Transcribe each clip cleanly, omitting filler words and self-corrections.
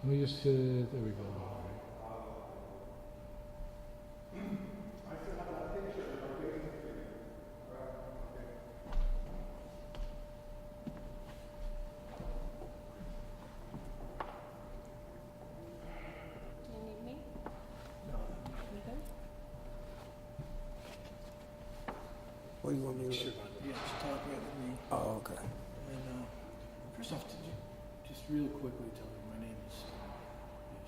Let me just hit it. There we go. You need me? No. You good? What do you want me to Sure. do? Yeah, just talk right with me. Oh, okay. And first off, did you just real quickly tell me my name is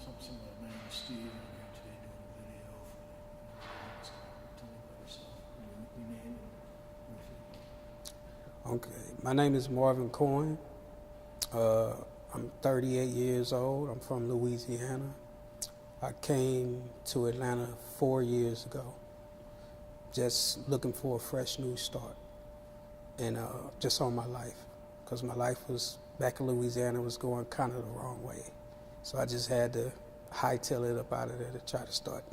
something similar. My name is Steve. I'm here today doing a video for the tell me about yourself, your name, and everything. Okay. My name is Marvin. I'm 38 years old. I'm from Louisiana. I came to Atlanta 4 years ago, just looking for a fresh new start, and just on my life, because my life was back in Louisiana was going kind of the wrong way. So I just had to hightail it up out of there to try to start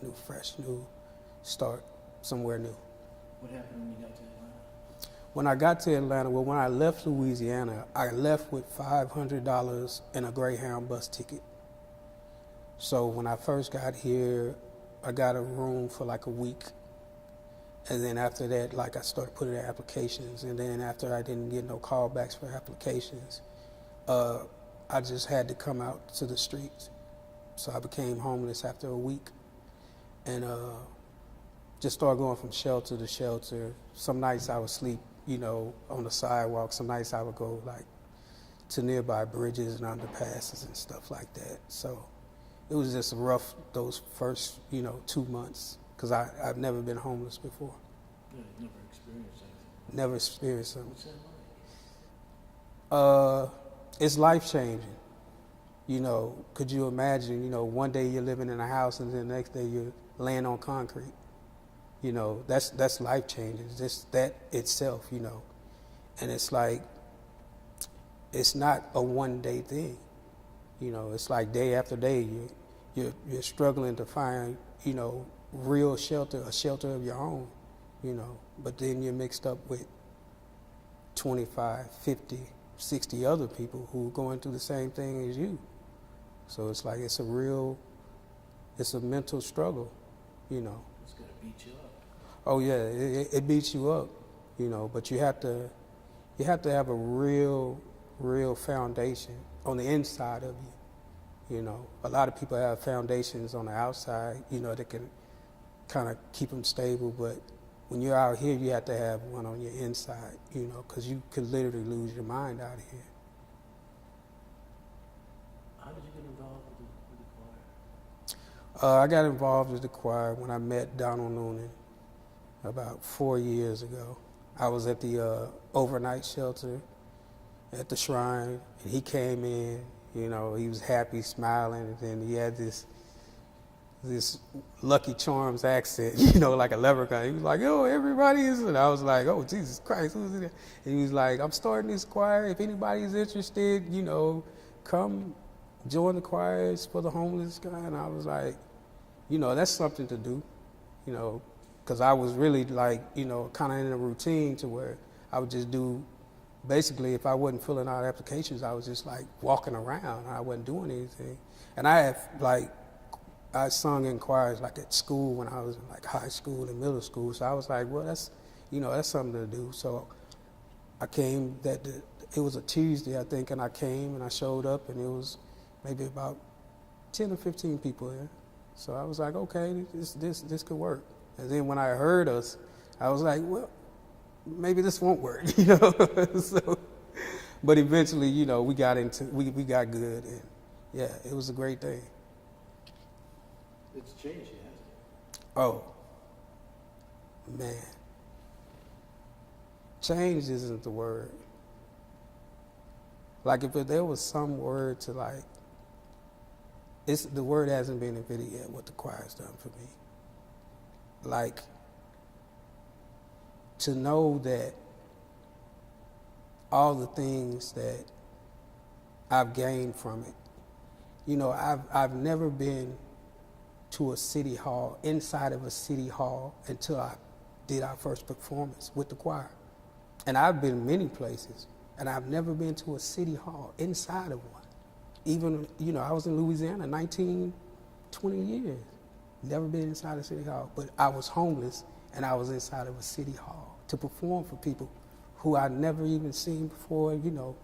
start somewhere new. What happened when you got to Atlanta? When I got to Atlanta, well, when I left Louisiana, I left with $500 and a Greyhound bus ticket. So when I first got here, I got a room for like a week. And then after that, like I started putting in applications. And then after I didn't get no callbacks for applications, I just had to come out to the streets. So I became homeless after a week. And just started going from shelter to shelter. Some nights I would sleep, on the sidewalk. Some nights I would go like to nearby bridges and underpasses and stuff like that. So it was just rough those first, 2 months, because I've never been homeless before. Yeah, you never experienced anything. Never experienced something. What's that like? It's life changing. Could you imagine, one day you're living in a house and then the next day you're laying on concrete. That's life changing. Just that itself, and it's like, it's not a one day thing. It's like day after day you're struggling to find, real shelter, a shelter of your own, but then you're mixed up with 25, 50, 60 other people who are going through the same thing as you. So it's like, it's a mental struggle, It's gonna beat you up. Oh yeah, it beats you up, but you have to have a real foundation on the inside of you. A lot of people have foundations on the outside, that can kind of keep them stable, but when you're out here, you have to have one on your inside, because you could literally lose your mind out here. How did you get involved with the choir? I got involved with the choir when I met Donald Noonan about 4 years ago. I was at the overnight shelter at the shrine, and he came in, he was happy, smiling, and then he had this Lucky Charms accent, like a leprechaun. He was like, "Oh, everybody is," and I was like, "Oh, Jesus Christ, who's it?" And he was like, "I'm starting this choir. If anybody's interested, come join the choirs for the homeless guy." And I was like, that's something to do, because I was really like, kind of in a routine to where I would just do, basically, if I wasn't filling out applications, I was just like walking around. I wasn't doing anything. And I sung in choirs like at school when I was in like high school and middle school. So I was like, well, that's something to do. So I came it was a Tuesday, I think, and I came and I showed up, and it was maybe about 10 or 15 people there. So I was like, okay, this could work. And then when I heard us, I was like, well, maybe this won't work, So, but eventually, we got good, and yeah, it was a great thing. It's changed, hasn't it? Oh, man. Change isn't the word. Like, if there was some word to like, the word hasn't been invented yet, what the choir's done for me. Like, to know that all the things that I've gained from it, I've never been to a city hall, inside of a city hall, until I did our first performance with the choir. And I've been many places, and I've never been to a city hall inside of one. even, you know, I was in Louisiana 19, 20 years. Never been inside a city hall, but I was homeless and I was inside of a city hall to perform for people who I'd never even seen before, you know,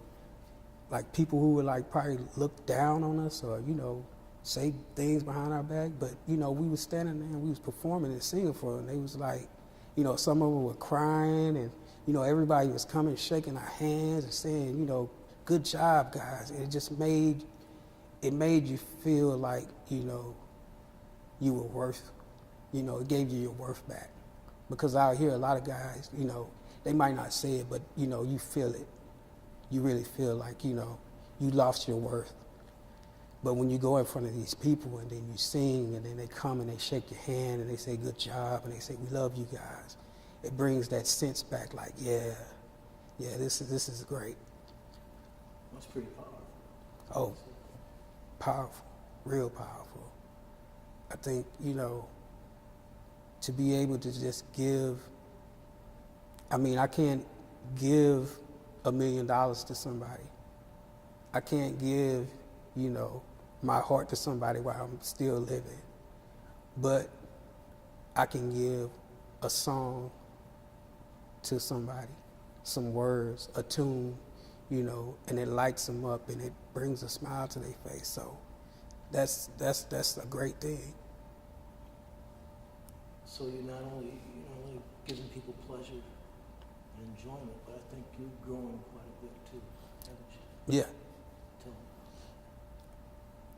like people who would like probably look down on us or, you know, say things behind our back. But, you know, we was standing there and we was performing and singing for them. They was like, you know, some of them were crying and, you know, everybody was coming, shaking our hands and saying, you know, good job, guys. And it just made you feel like, you know, you were worth, you know, it gave you your worth back. Because out here, a lot of guys, you know, they might not say it, but, you know, you feel it. You really feel like, you know, you lost your worth. But when you go in front of these people and then you sing and then they come and they shake your hand and they say good job and they say we love you guys, it brings that sense back like, yeah, this is great. That's pretty powerful. Oh, powerful, real powerful. I think, you know, to be able to just give, I mean, I can't give $1 million to somebody. I can't give, you know, my heart to somebody while I'm still living. But I can give a song to somebody, some words, a tune, you know, and it lights them up and it brings a smile to their face. So that's a great thing. So you're not only giving people pleasure and enjoyment, but I think you've grown quite a bit too, haven't you? Yeah.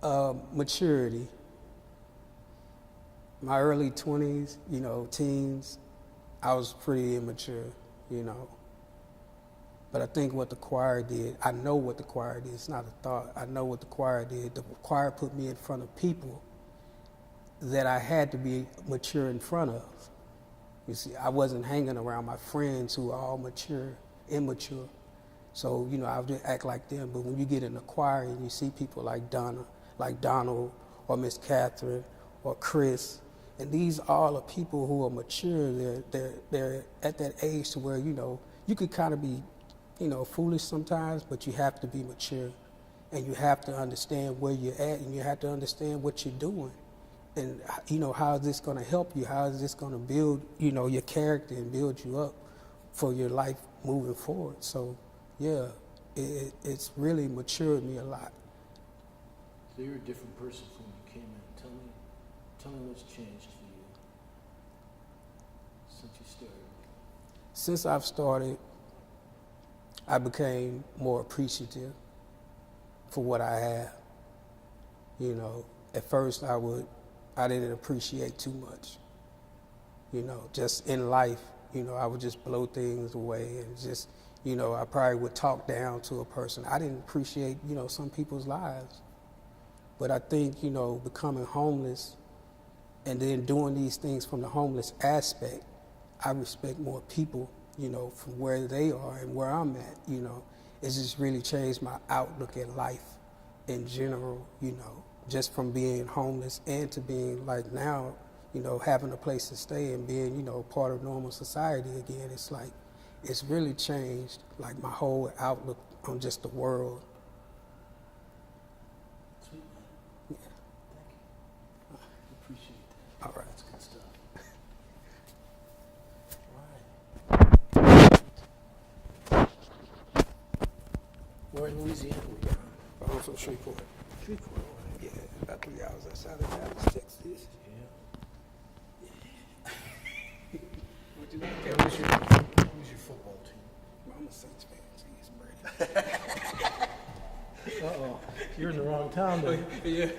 Tell me. Maturity. My early 20s, you know, teens, I was pretty immature, you know. But I think what the choir did, I know what the choir did. It's not a thought. I know what the choir did. The choir put me in front of people that I had to be mature in front of. You see, I wasn't hanging around my friends who are all mature, immature. So, you know, I would just act like them. But when you get in the choir and you see people like Donna, like Donald, or Miss Catherine, or Chris, and these all are people who are mature. They're at that age to where, you know, you could kind of be, you know, foolish sometimes, but you have to be mature. And you have to understand where you're at, and you have to understand what you're doing. And, you know, how is this going to help you? How is this going to build, you know, your character and build you up for your life moving forward? So, yeah, it's really matured me a lot. So you're a different person from when you came in. Tell me what's changed for you since you started. Since I've started, I became more appreciative for what I have. You know, at first I didn't appreciate too much. You know, just in life, you know, I would just blow things away and just, you know, I probably would talk down to a person. I didn't appreciate, you know, some people's lives. But I think, you know, becoming homeless and then doing these things from the homeless aspect, I respect more people, you know, from where they are and where I'm at, you know. It's just really changed my outlook at life in general, you know, just from being homeless and to being like now, you know, having a place to stay and being, you know, part of normal society again. It's like, it's really changed like my whole outlook on just the world. Sweet, man. Yeah. Thank you. I appreciate that. All right. That's good stuff. All right. Where in Louisiana we from? I'm from Shreveport. Shreveport, all right. Yeah, about 3 hours outside of Dallas, Texas. Yeah. Would you like Who's your football team? I'm a Saints fan, so he's Brady. Uh-oh. You're in the wrong town then. Yeah.